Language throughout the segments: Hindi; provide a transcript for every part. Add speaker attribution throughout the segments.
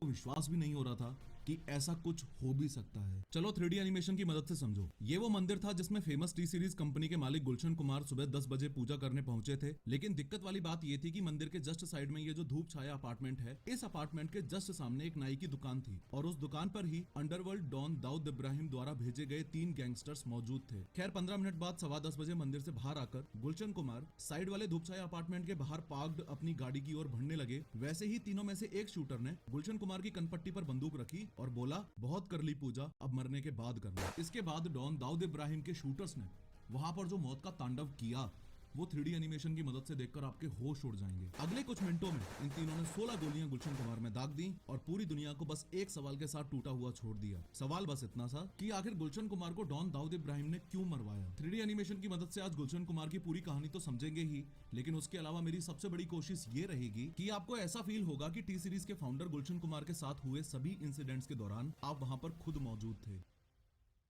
Speaker 1: को विश्वास भी नहीं हो रहा था कि ऐसा कुछ हो भी सकता है। चलो 3D एनिमेशन की मदद से समझो। ये वो मंदिर था जिसमें फेमस टी सीरीज कंपनी के मालिक गुलशन कुमार सुबह 10 बजे पूजा करने पहुंचे थे। लेकिन दिक्कत वाली बात ये थी कि मंदिर के जस्ट साइड में ये जो धूप छाया अपार्टमेंट है, इस अपार्टमेंट के जस्ट सामने एक नाई की दुकान थी और उस दुकान पर ही अंडरवर्ल्ड डॉन दाऊद इब्राहिम द्वारा भेजे गए 3 गैंगस्टर्स मौजूद थे। खैर 15 मिनट बाद 10:15 बजे मंदिर से बाहर आकर गुलशन कुमार साइड वाले धूप छाया अपार्टमेंट के बाहर पार्क्ड अपनी गाड़ी की ओर बढ़ने लगे। वैसे ही तीनों में से एक शूटर ने गुलशन कुमार की कनपट्टी पर बंदूक रखी और बोला, बहुत कर ली पूजा, अब मरने के बाद करना। इसके बाद डॉन दाऊद इब्राहिम के शूटर्स ने वहां पर जो मौत का तांडव किया, वो 3D एनिमेशन की मदद से देखकर आपके होश उड़ जाएंगे। अगले कुछ मिनटों में इन तीनों ने 16 गोलियां गुलशन कुमार में दाग दी और पूरी दुनिया को बस एक सवाल के साथ टूटा हुआ छोड़ दिया। सवाल बस इतना सा कि आखिर गुलशन कुमार को डॉन दाऊद इब्राहिम ने क्यों मरवाया। 3D एनिमेशन की मदद से आज गुलशन कुमार की पूरी कहानी तो समझेंगे ही, लेकिन उसके अलावा मेरी सबसे बड़ी कोशिश ये रहेगी कि आपको ऐसा फील होगा कि टी सीरीज के फाउंडर गुलशन कुमार के साथ हुए सभी इंसिडेंट्स के दौरान आप वहां पर खुद मौजूद थे।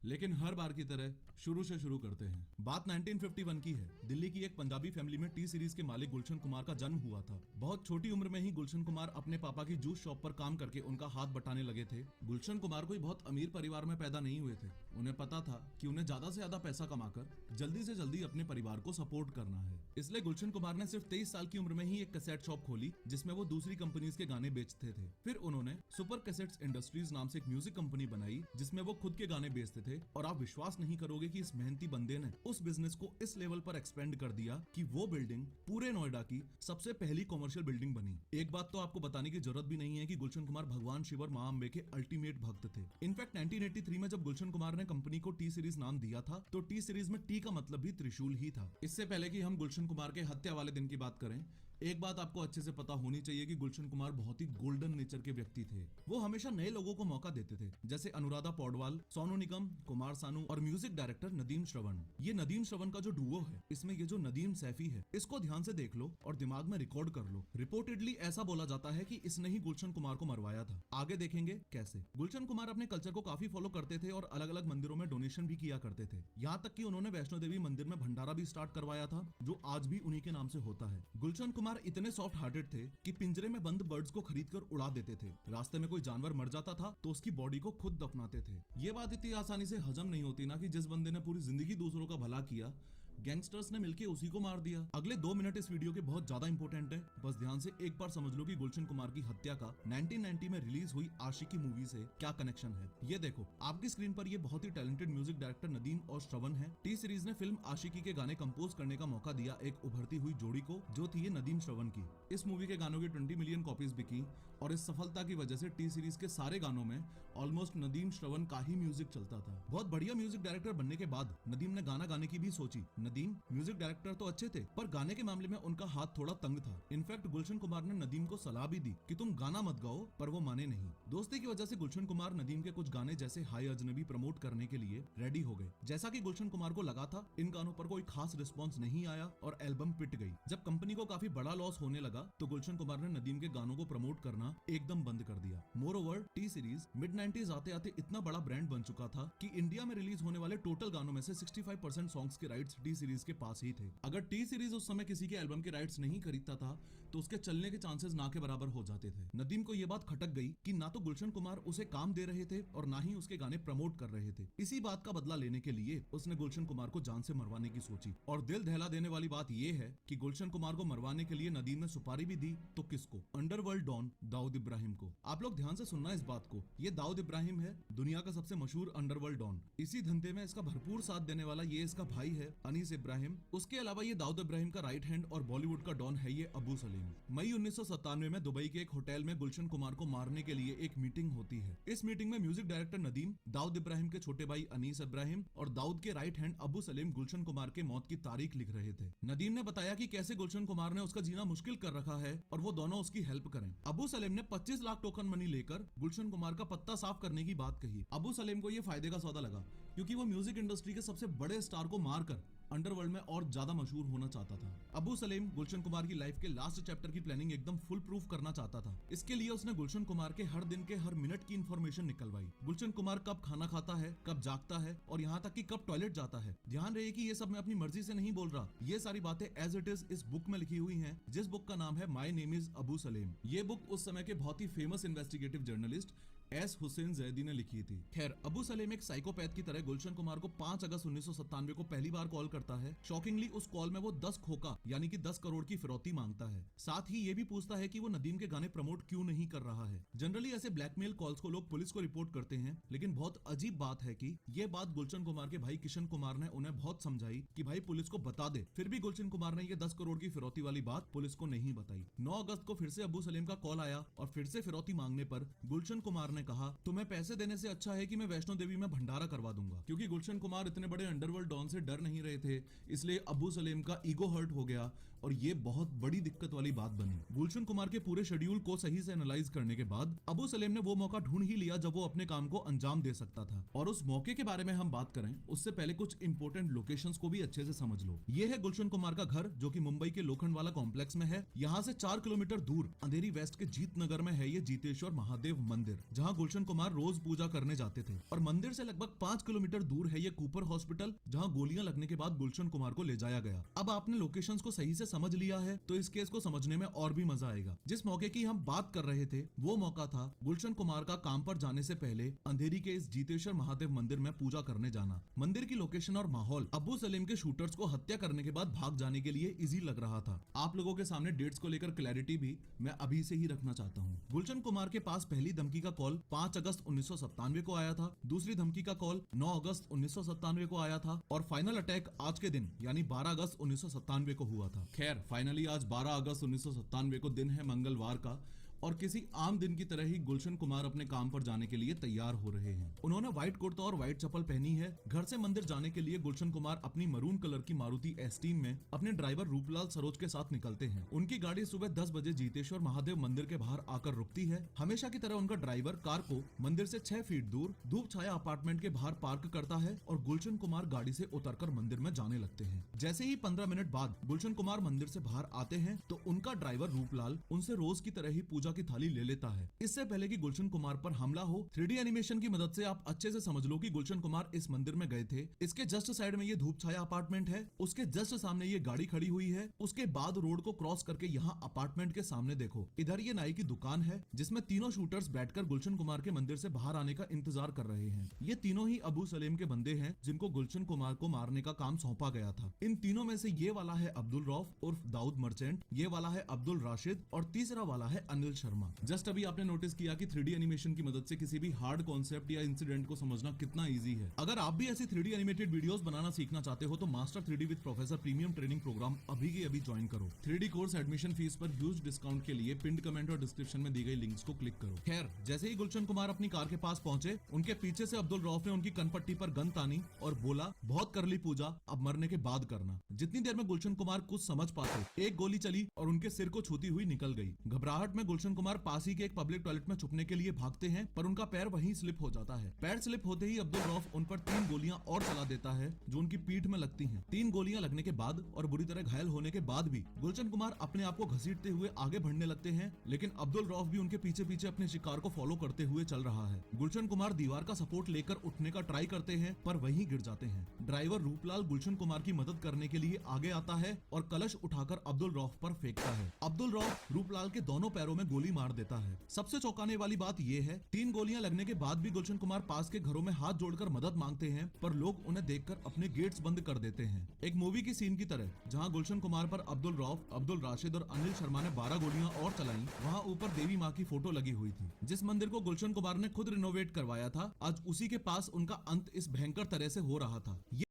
Speaker 1: लेकिन हर बार की तरह शुरू से शुरू करते हैं। बात 1951 की है। दिल्ली की एक पंजाबी फैमिली में टी सीरीज के मालिक गुलशन कुमार का जन्म हुआ था। बहुत छोटी उम्र में ही गुलशन कुमार अपने पापा की जूस शॉप पर काम करके उनका हाथ बटाने लगे थे। गुलशन कुमार कोई बहुत अमीर परिवार में पैदा नहीं हुए थे। उन्हें पता था कि उन्हें ज्यादा से ज्यादा पैसा कमाकर जल्दी से जल्दी अपने परिवार को सपोर्ट करना है। इसलिए गुलशन कुमार ने सिर्फ 23 साल की उम्र में ही एक कैसेट शॉप खोली जिसमें वो दूसरी कंपनीज के गाने बेचते थे। फिर उन्होंने सुपर कैसेट्स इंडस्ट्रीज नाम से एक म्यूजिक कंपनी बनाई जिसमें वो खुद के गाने बेचते थे। और आप विश्वास नहीं करोगे कि इस मेहनती बंदे ने उस बिजनेस को इस लेवल पर एक्सपेंड कर दिया कि वो बिल्डिंग पूरे नोएडा की सबसे पहली कॉमर्शियल बिल्डिंग बनी। एक बात तो आपको बताने की जरूरत भी नहीं है कि गुलशन कुमार भगवान शिव और मां अंबे के अल्टीमेट भक्त थे। इनफैक्ट 1983 में जब गुलशन कुमार ने कंपनी को टी सीरीज नाम दिया था तो टी सीरीज में टी का मतलब भी त्रिशूल ही था। इससे पहले कि हम गुलशन कुमार के हत्या वाले दिन की बात करें, एक बात आपको अच्छे से पता होनी चाहिए कि गुलशन कुमार बहुत ही गोल्डन नेचर के व्यक्ति थे। वो हमेशा नए लोगों को मौका देते थे, जैसे अनुराधा पौडवाल, सोनू निगम, कुमार सानू और म्यूजिक डायरेक्टर नदीम श्रवण। ये नदीम श्रवण का जो डुओ है, इसमें ये जो नदीम सैफी है, इसको ध्यान से देख लो और दिमाग में रिकॉर्ड कर लो। रिपोर्टेडली ऐसा बोला जाता है कि इसने ही गुलशन कुमार को मरवाया था। आगे देखेंगे कैसे। गुलशन कुमार अपने कल्चर को काफी फॉलो करते थे और अलग अलग मंदिरों में डोनेशन भी किया करते थे। यहाँ तक कि उन्होंने वैष्णो देवी मंदिर में भंडारा भी स्टार्ट करवाया था, जो आज भी उन्हीं के नाम से होता है। गुलशन कुमार इतने सॉफ्ट हार्टेड थे कि पिंजरे में बंद बर्ड्स को खरीदकर उड़ा देते थे। रास्ते में कोई जानवर मर जाता था तो उसकी बॉडी को खुद दफनाते थे। ये बात इतनी आसानी से हजम नहीं होती ना कि जिस बंदे ने पूरी जिंदगी दूसरों का भला किया, गैंगस्टर्स ने मिलकर उसी को मार दिया। अगले 2 मिनट इस वीडियो के बहुत ज्यादा इंपॉर्टेंट है। बस ध्यान से एक बार समझ लो कि गुलशन कुमार की हत्या का 1990 में रिलीज हुई आशिकी मूवी से क्या कनेक्शन है। ये देखो आपकी स्क्रीन पर ये बहुत ही टैलेंटेड म्यूजिक डायरेक्टर नदीम और श्रवण है। टी सीरीज ने फिल्म आशिकी के गाने कंपोज करने का मौका दिया एक उभरती हुई जोड़ी को, जो थी ये नदीम श्रवण की। इस मूवी के गानों की 20 मिलियन कॉपीज बिकी और इस सफलता की वजह से टी सीरीज के सारे गानों में ऑलमोस्ट नदीम श्रवण का ही म्यूजिक चलता था। बहुत बढ़िया म्यूजिक डायरेक्टर बनने के बाद नदीम ने गाना गाने की भी सोची। नदीम म्यूजिक डायरेक्टर तो अच्छे थे, पर गाने के मामले में उनका हाथ थोड़ा तंग था। इनफैक्ट गुलशन कुमार ने नदीम को सलाह भी दी कि तुम गाना मत गाओ, पर वो माने नहीं। दोस्ती की वजह से गुलशन कुमार नदीम के कुछ गाने जैसे हाय अजनबी प्रमोट करने के लिए रेडी हो गए। जैसा कि गुलशन कुमार को लगा था, इन गानों पर कोई खास रिस्पॉन्स नहीं आया और एल्बम पिट गई। जब कंपनी को काफी बड़ा लॉस होने लगा तो गुलशन कुमार ने नदीम के गानों को प्रमोट करना एकदम बंद कर दिया। More over T series mid 90s आते आते इतना बड़ा ब्रांड बन चुका था कि इंडिया में रिलीज होने वाले टोटल गानों में से 65% सॉन्ग्स के राइट्स टी सीरीज के पास ही थे। अगर टी सीरीज उस समय किसी के एल्बम के राइट्स नहीं खरीदता था तो उसके चलने के चांसेस ना के बराबर हो जाते थे। नदीम को यह बात खटक गई कि ना तो गुलशन कुमार उसे काम दे रहे थे और ना ही उसके गाने प्रमोट कर रहे थे। इसी बात का बदला लेने के लिए उसने गुलशन कुमार को जान से मरवाने की सोची। और दिल दहला देने वाली बात यह है कि गुलशन कुमार को मरवाने के लिए नदीम ने सुपारी भी दी, तो किसको? अंडरवर्ल्ड डॉन दाऊद इब्राहिम को। आप लोग ध्यान से सुनना इस बात को। ये दाऊद इब्राहिम है दुनिया का सबसे मशहूर अंडरवर्ल्ड डॉन। इसी धंधे में इसका भरपूर साथ देने वाला ये इसका भाई है अनीस इब्राहिम। उसके अलावा ये दाऊद इब्राहिम का राइट हैंड और बॉलीवुड का डॉन है ये अबू सलीम। मई 1997 में दुबई के एक होटल में गुलशन कुमार को मारने के लिए एक मीटिंग होती है। इस मीटिंग में म्यूजिक डायरेक्टर नदीम, दाऊद इब्राहिम के छोटे भाई अनीस इब्राहिम और दाऊद के राइट हैंड अबू सलीम गुलशन कुमार के मौत की तारीख लिख रहे थे। नदीम ने बताया कि कैसे गुलशन कुमार ने उसका जीना मुश्किल कर रखा है और वो दोनों उसकी हेल्प करें। अबू सलीम ने 25 लाख टोकन मनी लेकर गुलशन कुमार का पत्ता साफ करने की बात कही। अबू सलीम को ये फायदे का सौदा लगा क्योंकि वो म्यूजिक इंडस्ट्री के सबसे बड़े स्टार को मारकर अंडरवर्ल्ड में और ज्यादा मशहूर होना चाहता था। अबू सलेम गुलशन कुमार की लाइफ के लास्ट चैप्टर की प्लानिंग एकदम फुल प्रूफ करना चाहता था। इसके लिए उसने गुलशन कुमार के हर दिन के हर मिनट की इंफॉर्मेशन निकलवाई। गुलशन कुमार कब खाना खाता है, कब जागता है और यहाँ तक कि कब टॉयलेट जाता है। ध्यान रहे कि ये सब मैं अपनी मर्जी से नहीं बोल रहा, ये सारी बातें एज इट इज इस बुक में लिखी हुई हैं, जिस बुक का नाम है my name is Abu Salem. ये बुक उस समय के बहुत ही famous investigative journalist S Hussain Zaidi ने लिखी थी। खैर, अबू सलेम एक साइकोपैथ की तरह गुलशन कुमार को 5 अगस्त 1997 को पहली बार कॉल करता है। शॉकिंगली उस कॉल में वो 10 खोखा यानी कि 10 करोड़ की फिरौती मांगता है। साथ ही ये भी पूछता है कि वो नदीम के गाने प्रमोट क्यों नहीं कर रहा है। जनरली ऐसे ब्लैकमेल कॉल्स को लोग पुलिस को रिपोर्ट करते हैं, लेकिन बहुत अजीब बात है कि ये बात गुलशन कुमार के भाई किशन कुमार ने उन्हें बहुत समझाई कि भाई पुलिस को बता दे। फिर भी गुलशन कुमार ने ये 10 करोड़ की फिरौती वाली बात पुलिस को नहीं बताई। 9 अगस्त को फिर से अबू सलेम का कॉल आया और फिर से फिरौती मांगने पर गुलशन कुमार ने कहा, तुम्हें पैसे देने से अच्छा है कि मैं वैष्णो देवी में भंडारा करवा दूंगा। क्योंकि गुलशन कुमार इतने बड़े अंडरवर्ल्ड डॉन से डर नहीं रहे थे, इसलिए अबू सलेम का ईगो हर्ट हो गया और ये बहुत बड़ी दिक्कत वाली बात बनी। गुलशन कुमार के पूरे शेड्यूल को सही से एनालाइज करने के बाद अबू सलेम ने वो मौका ढूंढ ही लिया जब वो अपने काम को अंजाम दे सकता था। और उस मौके के बारे में हम बात करें उससे पहले कुछ इंपोर्टेंट लोकेशंस को भी अच्छे से समझ लो। ये है गुलशन कुमार का घर, जो कि मुंबई के लोखंडवाला कॉम्प्लेक्स में है। यहाँ से 4 किलोमीटर दूर अंधेरी वेस्ट के जीत नगर में है ये जीतेश्वर महादेव मंदिर, जहाँ गुलशन कुमार रोज पूजा करने जाते थे। और मंदिर से लगभग 5 किलोमीटर दूर है ये कूपर हॉस्पिटल, जहाँ गोलियां लगने के बाद गुलशन कुमार को ले जाया गया। अब आपने लोकेशंस को सही से समझ लिया है तो इस केस को समझने में और भी मजा आएगा। जिस मौके की हम बात कर रहे थे वो मौका था गुलशन कुमार का काम पर जाने से पहले अंधेरी के इस जीतेश्वर महादेव मंदिर में पूजा करने जाना। मंदिर की लोकेशन और माहौल अबू सलेम के शूटर्स को हत्या करने के बाद भाग जाने के लिए इजी लग रहा था। आप लोगों के सामने डेट्स को लेकर क्लैरिटी भी मैं अभी से ही रखना चाहता हूँ। गुलशन कुमार के पास पहली धमकी का कॉल 5 अगस्त 1997 को आया था। दूसरी धमकी का कॉल 9 अगस्त 1997 को आया था और फाइनल अटैक आज के दिन यानी 12 अगस्त 1997 को हुआ था। खैर, फाइनली आज 12 अगस्त 1997 को दिन है मंगलवार का और किसी आम दिन की तरह ही गुलशन कुमार अपने काम पर जाने के लिए तैयार हो रहे हैं। उन्होंने व्हाइट कुर्ता और व्हाइट चप्पल पहनी है। घर से मंदिर जाने के लिए गुलशन कुमार अपनी मरून कलर की मारुति एस्टीम में अपने ड्राइवर रूपलाल सरोज के साथ निकलते हैं। उनकी गाड़ी सुबह 10 बजे जीतेश्वर महादेव मंदिर के बाहर आकर रुकती है। हमेशा की तरह उनका ड्राइवर कार को मंदिर से 6 फीट दूर धूप छाया अपार्टमेंट के बाहर पार्क करता है और गुलशन कुमार गाड़ी से उतरकर मंदिर में जाने लगते हैं। जैसे ही 15 मिनट बाद गुलशन कुमार मंदिर से बाहर आते हैं तो उनका ड्राइवर रूपलाल उनसे रोज की तरह ही पूजा की थाली ले लेता है। इससे पहले कि गुलशन कुमार पर हमला हो, 3D एनिमेशन की मदद से आप अच्छे से समझ लो कि गुलशन कुमार इस मंदिर में गए थे। इसके जस्ट साइड में ये धूप छाया अपार्टमेंट है, उसके जस्ट सामने ये गाड़ी खड़ी हुई है, उसके बाद रोड को क्रॉस करके यहाँ अपार्टमेंट के सामने देखो, इधर ये नाई की दुकान है जिसमें तीनों शूटर्स बैठकर गुलशन कुमार के मंदिर से बाहर आने का इंतजार कर रहे हैं। ये तीनों ही अबू सलेम के बंदे हैं जिनको गुलशन कुमार को मारने का काम सौंपा गया था। इन तीनों में से ये वाला है अब्दुल रऊफ उर्फ दाऊद मर्चेंट, ये वाला है अब्दुल राशिद और तीसरा वाला है अनिल शर्मा। जस्ट अभी आपने नोटिस किया कि 3D एनिमेशन की मदद से किसी भी हार्ड कॉन्सेप्ट या इंसिडेंट को समझना कितना इजी है। अगर आप भी ऐसी 3D एनिमेटेड वीडियोस बनाना सीखना चाहते हो तो master 3D with professor premium training programme अभी के अभी ज्वाइन करो। 3D कोर्स एडमिशन फीस पर ह्यूज डिस्काउंट के लिए पिंड कमेंट और डिस्क्रिप्शन में दी गई लिंक्स को क्लिक करो। खैर, जैसे ही गुलशन कुमार अपनी कार के पास पहुंचे, उनके पीछे से अब्दुल रऊफ ने उनकी कनपट्टी पर गन तानी और बोला, बहुत कर ली पूजा, अब मरने के बाद करना। जितनी देर में गुलशन कुमार कुछ समझ पाते, एक गोली चली और उनके सिर को छूती हुई निकल गई। घबराहट में गुलशन कुमार पास ही के एक पब्लिक टॉयलेट में छुपने के लिए भागते हैं, पर उनका पैर वहीं स्लिप हो जाता है। पैर स्लिप होते ही अब्दुल रऊफ उन पर 3 गोलियां और चला देता है जो उनकी पीठ में लगती हैं। 3 गोलियां लगने के बाद और बुरी तरह घायल होने के बाद भी गुलशन कुमार अपने आप को घसीटते हुए आगे बढ़ने लगते हैं, लेकिन अब्दुल रऊफ भी उनके पीछे पीछे अपने शिकार को फॉलो करते हुए चल रहा है। गुलशन कुमार दीवार का सपोर्ट लेकर उठने का ट्राई करते हैं पर वहीं गिर जाते हैं। ड्राइवर रूपलाल गुलशन कुमार की मदद करने के लिए आगे आता है और कलश उठाकर अब्दुल रऊफ पर फेंकता है। अब्दुल रऊफ रूपलाल के दोनों पैरों में गोली मार देता है। सबसे चौंकाने वाली बात यह है, 3 गोलियां लगने के बाद भी गुलशन कुमार पास के घरों में हाथ जोड़कर मदद मांगते हैं, पर लोग उन्हें देखकर अपने गेट्स बंद कर देते हैं। एक मूवी की सीन की तरह, जहां गुलशन कुमार पर अब्दुल रऊफ, अब्दुल राशिद और अनिल शर्मा ने 12 गोलियां और चलाई, वहां ऊपर देवी माँ की फोटो लगी हुई थी। जिस मंदिर को गुलशन कुमार ने खुद रिनोवेट करवाया था, आज उसी के पास उनका अंत इस भयंकर तरह से हो रहा था।